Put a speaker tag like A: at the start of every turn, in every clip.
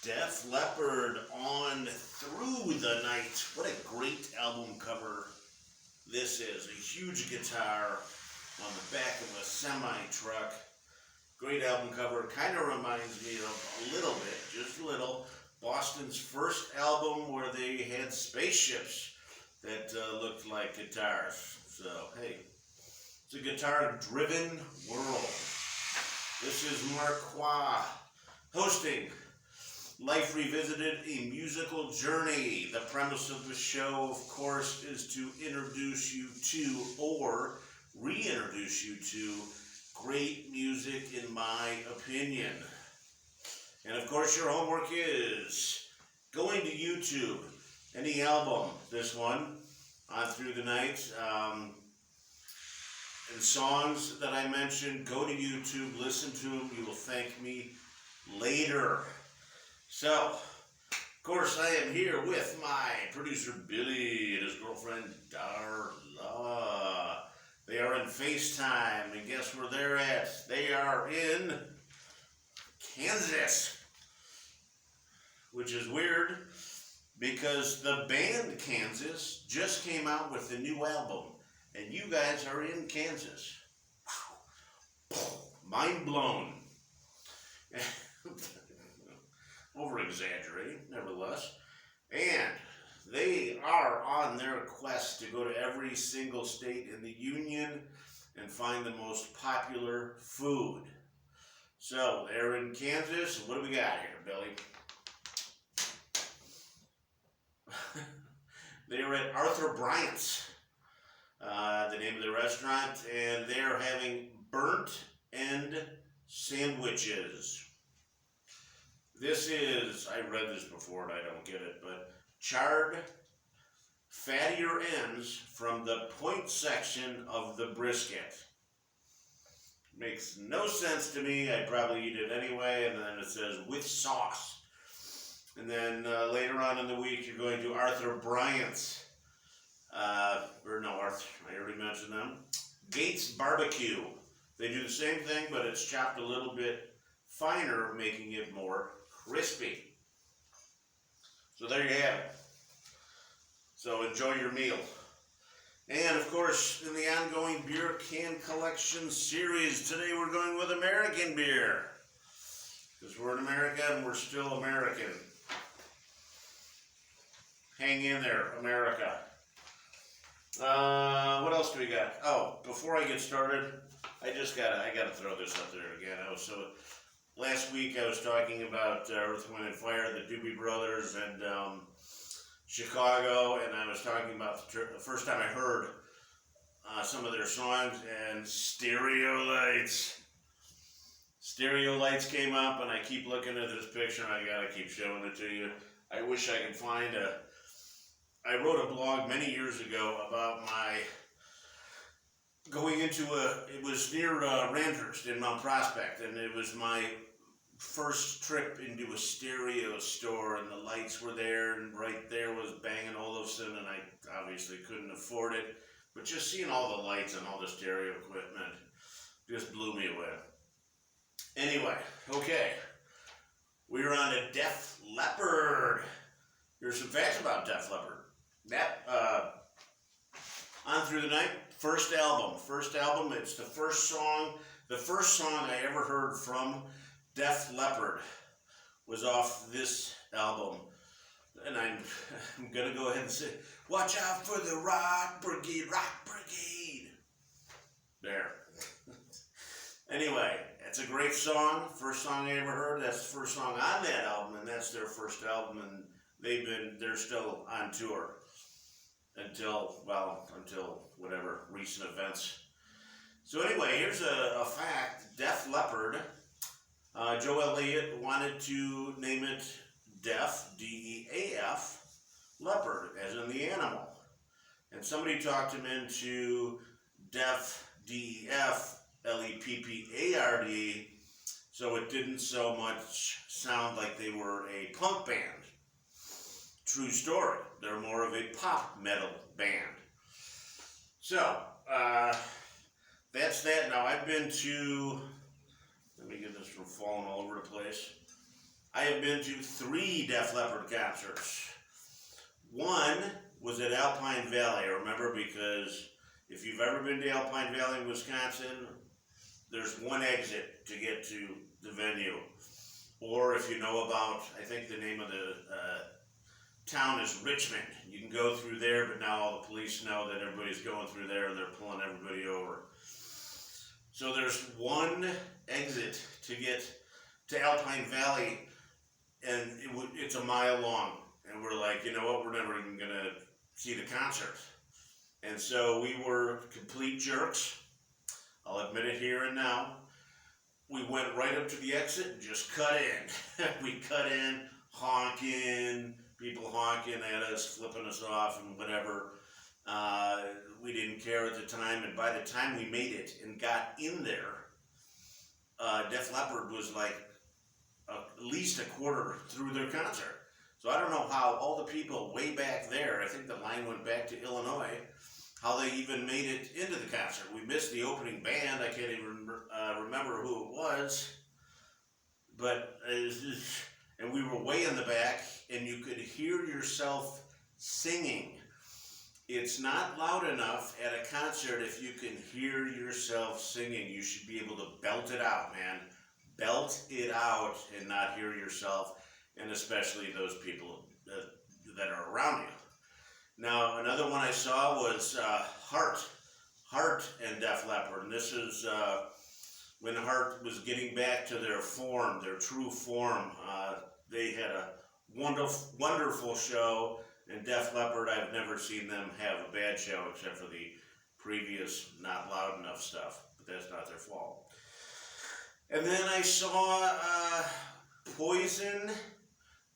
A: Def Leppard on Through the Night. What a great album cover this is. A huge guitar on the back of a semi-truck. Great album cover. Kind of reminds me of a little bit, just a little, Boston's first album where they had spaceships that looked like guitars. So, hey, it's a guitar-driven world. This is Marqua hosting Life Revisited, a musical journey. The premise of the show, of course, is to introduce you to or reintroduce you to great music, in my opinion. And of course, your homework is going to YouTube, any album, this one, on Through the Night, and songs that I mentioned, go to YouTube, listen to them, you will thank me later. So, of course, I am here with my producer Billy and his girlfriend Darla. They are in FaceTime, and guess where they're at? They are in Kansas, which is weird because the band Kansas just came out with a new album, and you guys are in Kansas. Mind blown. Over-exaggerating, nevertheless. And they are on their quest to go to every single state in the union and find the most popular food. So, they're in Kansas. What do we got here, Billy? They're at Arthur Bryant's, the name of the restaurant, and they're having burnt end sandwiches. This is, I read this before and I don't get it, but charred, fattier ends from the point section of the brisket. Makes no sense to me. I'd probably eat it anyway, and then it says with sauce. And then later on in the week, you're going to Arthur Bryant's, Arthur, I already mentioned them. Gates Barbecue. They do the same thing, but it's chopped a little bit finer, making it more crispy. So there you have it. So enjoy your meal. And of course, in the ongoing beer can collection series, today we're going with American beer. Because we're in America and we're still American. Hang in there, America. What else do we got? Oh, before I get started, I gotta throw this up there again. Last week I was talking about Earth, Wind, and Fire, the Doobie Brothers, and Chicago, and I was talking about the first time I heard some of their songs, and Stereo Lights. Stereo Lights came up, and I keep looking at this picture, and I gotta keep showing it to you. I wish I could find I wrote a blog many years ago about my going into it was near Randhurst in Mount Prospect, and it was my first trip into a stereo store, and the lights were there, and right there was Bang & Olufsen, and I obviously couldn't afford it, but just seeing all the lights and all the stereo equipment just blew me away. Anyway, okay, we're on to Def Leppard. Here's some facts about Def Leppard. On Through the Night, first album, it's the first song I ever heard from Def Leppard was off this album. And I'm gonna go ahead and say, watch out for the Rock Brigade. There. Anyway, it's a great song, first song I ever heard, that's the first song on that album, and that's their first album, and they're still on tour until whatever recent events. So anyway, here's a fact. Def Leppard, Joe Elliott wanted to name it Def, D-E-A-F, Leopard, as in the animal. And somebody talked him into Def, D-E-F, L-E-P-P-A-R-D, so it didn't so much sound like they were a punk band. True story. They're more of a pop metal band. So, that's that. Now, I've been to, let me get this from falling all over the place. I have been to 3 Def Leppard concerts. One was at Alpine Valley, I remember, because if you've ever been to Alpine Valley, Wisconsin, there's one exit to get to the venue. Or if you know about, I think the name of the town is Richmond. You can go through there, but now all the police know that everybody's going through there and they're pulling everybody over. So there's one exit to get to Alpine Valley, and it's a mile long. And we're like, you know what, we're never even going to see the concert. And so we were complete jerks. I'll admit it here and now. We went right up to the exit and just cut in. We cut in, honking, people honking at us, flipping us off and whatever. We didn't care at the time, and by the time we made it and got in there, Def Leppard was like at least a quarter through their concert. So I don't know how all the people way back there, I think the line went back to Illinois, how they even made it into the concert. We missed the opening band. I can't even remember who it was. But, and we were way in the back, and you could hear yourself singing. It's not loud enough at a concert if you can hear yourself singing. You should be able to belt it out, man. Belt it out and not hear yourself, and especially those people that are around you. Now, another one I saw was Heart and Def Leppard, and this is when Heart was getting back to their form, their true form. They had a wonderful show, and Def Leppard, I've never seen them have a bad show except for the previous not loud enough stuff, but that's not their fault. And then I saw Poison,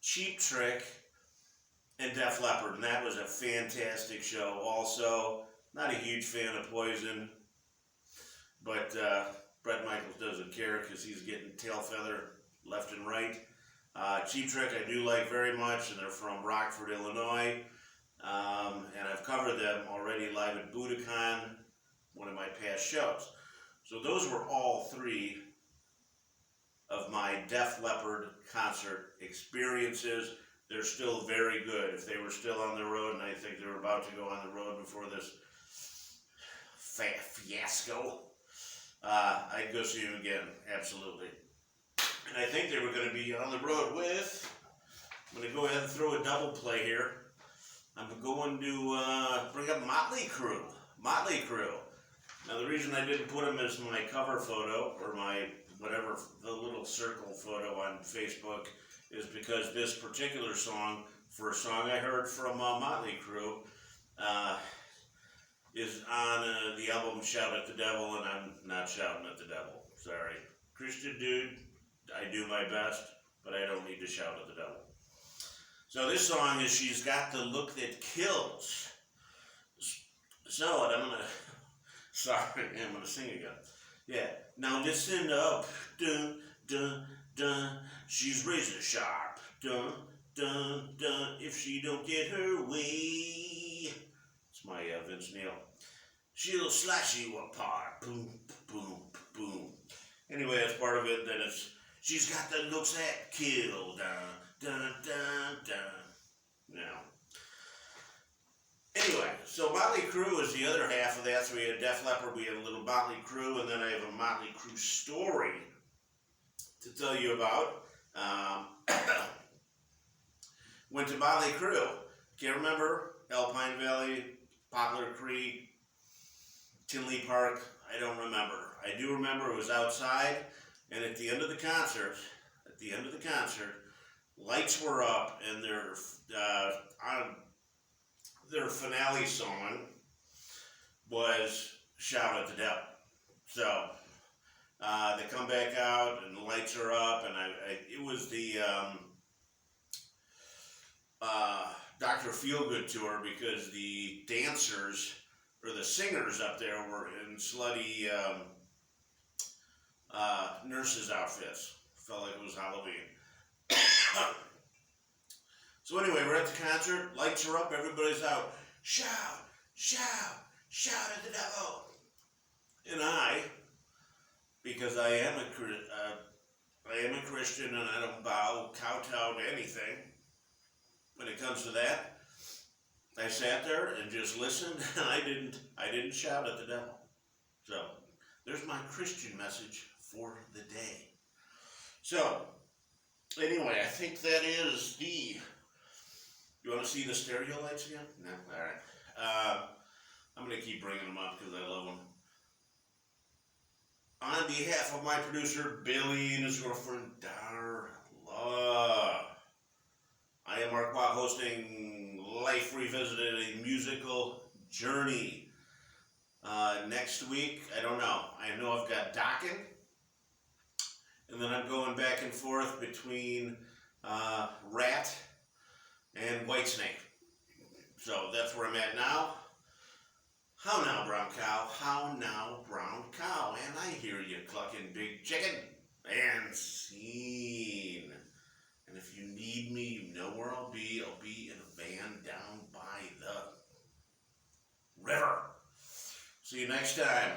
A: Cheap Trick, and Def Leppard, and that was a fantastic show. Also, not a huge fan of Poison, but Bret Michaels doesn't care because he's getting tail feather left and right. Cheap Trick I do like very much, and they're from Rockford, Illinois, and I've covered them already live at Budokan, one of my past shows. So those were all 3 of my Def Leppard concert experiences. They're still very good. If they were still on the road, and I think they were about to go on the road before this fiasco, I'd go see them again, absolutely. And I think they were going to be on the road with, I'm going to go ahead and throw a double play here. I'm going to bring up Motley Crue. Motley Crue. Now the reason I didn't put them as my cover photo, or my whatever, the little circle photo on Facebook, is because this particular song, for a song I heard from Motley Crue, is on the album Shout at the Devil, and I'm not shouting at the devil. Sorry. Christian dude, I do my best, but I don't need to shout at the devil. So this song is She's Got the Look That Kills. So, and I'm going to, sorry, I'm going to sing again. Yeah. Now listen up, dun, dun, dun, she's razor sharp, dun, dun, dun, if she don't get her way. It's my Vince Neil. She'll slash you apart, boom, boom, boom. Anyway, that's part of it, then it's, she's got the looks that kill, dun, dun, dun, dun. Now, anyway, so Motley Crue is the other half of that. So we had Def Leppard, we had a little Motley Crue, and then I have a Motley Crue story to tell you about. Went to Motley Crue. Can't remember. Alpine Valley, Poplar Creek, Tinley Park. I don't remember. I do remember it was outside, and at the end of the concert, lights were up, and their finale song was Shout at the Devil. So they come back out, and the lights are up, and it was the Dr. Feelgood tour, because the dancers, or the singers up there, were in slutty nurses' outfits. Felt like it was Halloween. So anyway, we're at the concert, lights are up, everybody's out. Shout, shout, shout at the devil. And I, because I am I am a Christian and I don't kowtow to anything. When it comes to that, I sat there and just listened, and I didn't shout at the devil. So there's my Christian message for the day. So anyway, I think that is the. You want to see the stereo lights again? No, all right. I'm gonna keep bringing them up because I love them. On behalf of my producer Billy and his girlfriend Darla, I am Marqua hosting Life Revisited, a musical journey. Next week, I don't know. I know I've got Docking, and then I'm going back and forth between Rat and Whitesnake. So that's where I'm at now. How now, brown cow? How now, brown cow? And I hear you clucking, big chicken. And scene. And if you need me, you know where I'll be. I'll be in a van down by the river. See you next time.